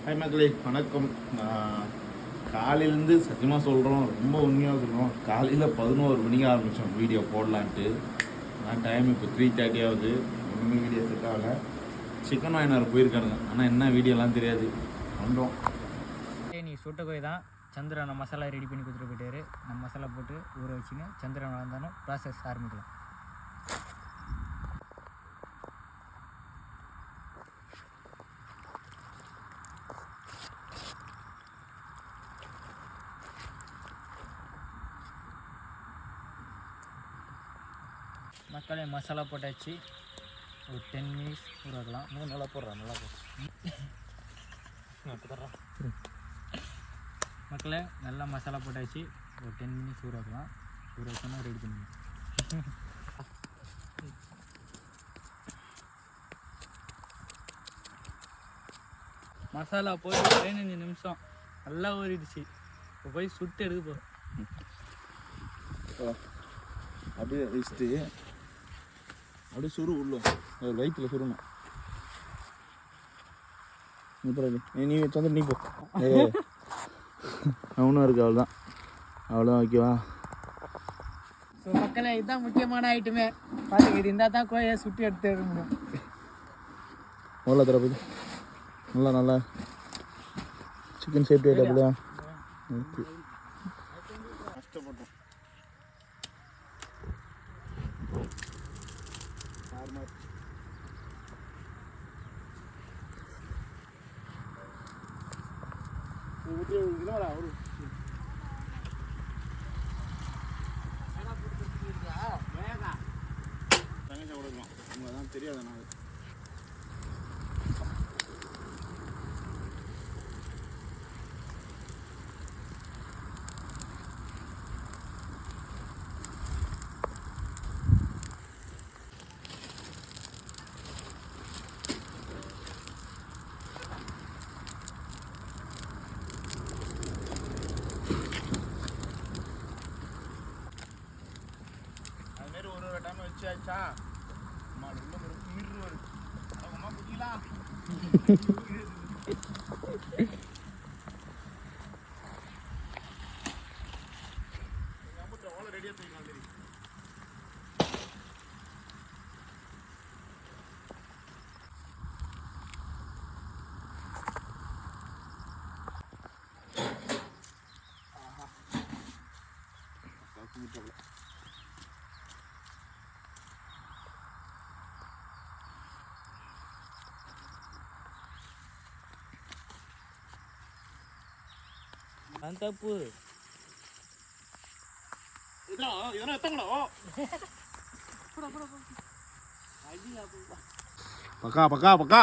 Hi மக்களே, வணக்கம். காலையிலேருந்து சத்தியமாக சொல்கிறோம், ரொம்ப உண்மையாக சொல்கிறோம். காலையில் 11 மணிக்கு ஆரம்பித்தோம் வீடியோ போடலான்ட்டு. ஆனால் டைம் இப்போ 3:30 ஆகுது. ஒன்றுமே வீடியோ செட் ஆகலை. சிக்கன் வாங்கினார் போயிருக்கானுங்க, ஆனால் என்ன வீடியோலாம் தெரியாது. வந்தோம். நீ சுட்ட கோய் தான் சந்திரனை மசாலா ரெடி பண்ணி கொடுத்துட்டு போயிட்டாரு. நம்ம மசாலா போட்டு ஊற வச்சுன்னு சந்திரன் வந்தாலும் ப்ராசஸ் ஆரம்பிக்கலாம். மக்களே மசாலா போட்டாச்சு. ஒரு 10 மினிட்ஸ் ஊற வைக்கலாம். நல்லா போடுறான், நல்லா போடுறான். மக்களே நல்லா மசாலா போட்டாச்சு. ஒரு 10 மினிட்ஸ் ஊற வைக்கலாம். ஊற வச்சோன்னா ரெடி பண்ணுங்க. மசாலா போட்டு 15 நிமிஷம் நல்லா ஊறிடுச்சு. இப்போ போய் சுட்டு எடுக்க போகிறோம். அப்படியே வச்சுட்டு அப்படியே சுரு உள்ள வயிற்றுல சுருணும். நீ சந்திர நீ போ. அவனும் இருக்கு, அவ்வளோதான் அவ்வளோதான். ஓகேவா? ஸோ மக்களே இதுதான் முக்கியமான ஐட்டமே. பார்த்துக்க, இது இருந்தால் தான் கோயை சுட்டு எடுத்து முடியும். எவ்வளோ தரப்போது? நல்லா சிக்கன் சேஃப்டி ஆகிட்டா இல்லையா? ஓகே. கஷ்டப்பட்டோம். தெரியாத நான் அதுமாரி ஒரு டைம் வச்சாச்சா அம்மா உள்ள ஒரு குமிர் வரும். அம்மா குடிக்கலாம். ரெடியாக போய்க்கலாம். தெரியும் தப்பு இதெல்லாம் எத்தங்களோ பக்கா பக்கா பக்கா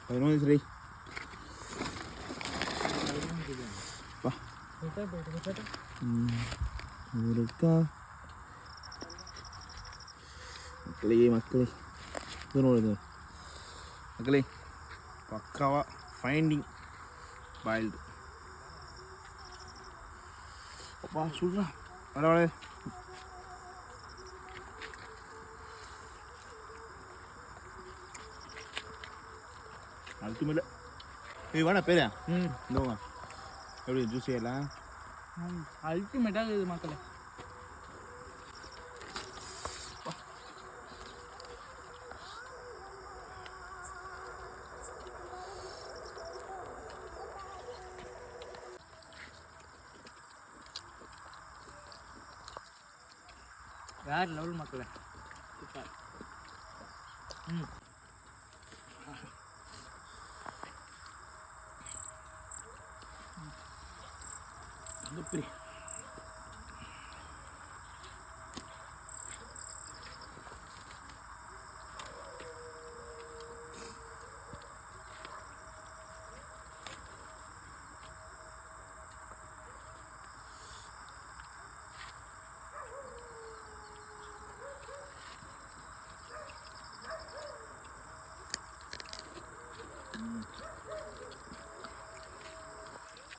11 சரி. இருக்கா மக்களே பக்காவா ஃபைண்டிங் பாயில்டு. அப்பா சொல்றா வர அல்டிமேட். வேணா பேரா இந்தோங்க எப்படி ஜூஸி எல்லாம் அல்டிமேட்டாக இருக்குது மக்களே. வேறு லெவல் மக்களே. சூப்பர். அந்த பெரிய